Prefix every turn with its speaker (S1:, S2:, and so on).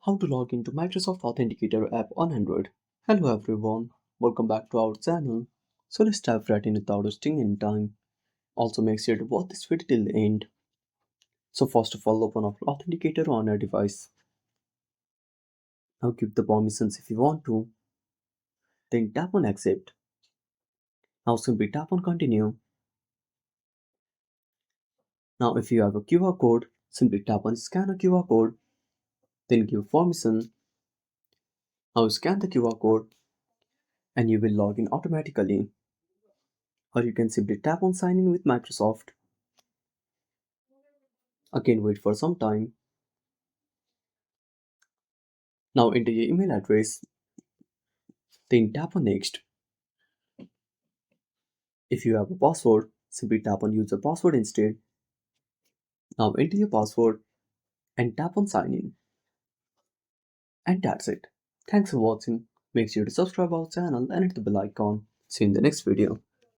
S1: How to log into Microsoft Authenticator app on Android. Hello everyone, welcome back to our channel. So let's dive right in without wasting any time. Also make sure to watch this video till the end. So first of all, open up Authenticator on your device. Now give the permissions if you want to. Then tap on accept. Now simply tap on continue. Now if you have a QR code, simply tap on scan a QR code. Then give permission. Now scan the QR code and you will log in automatically. Or you can simply tap on sign in with Microsoft. Again wait for some time. Now enter your email address, then tap on next. If you have a password, simply tap on use a password instead. Now enter your password and tap on sign in. And that's it. Thanks for watching. Make sure to subscribe our channel and hit the bell icon. See you in the next video.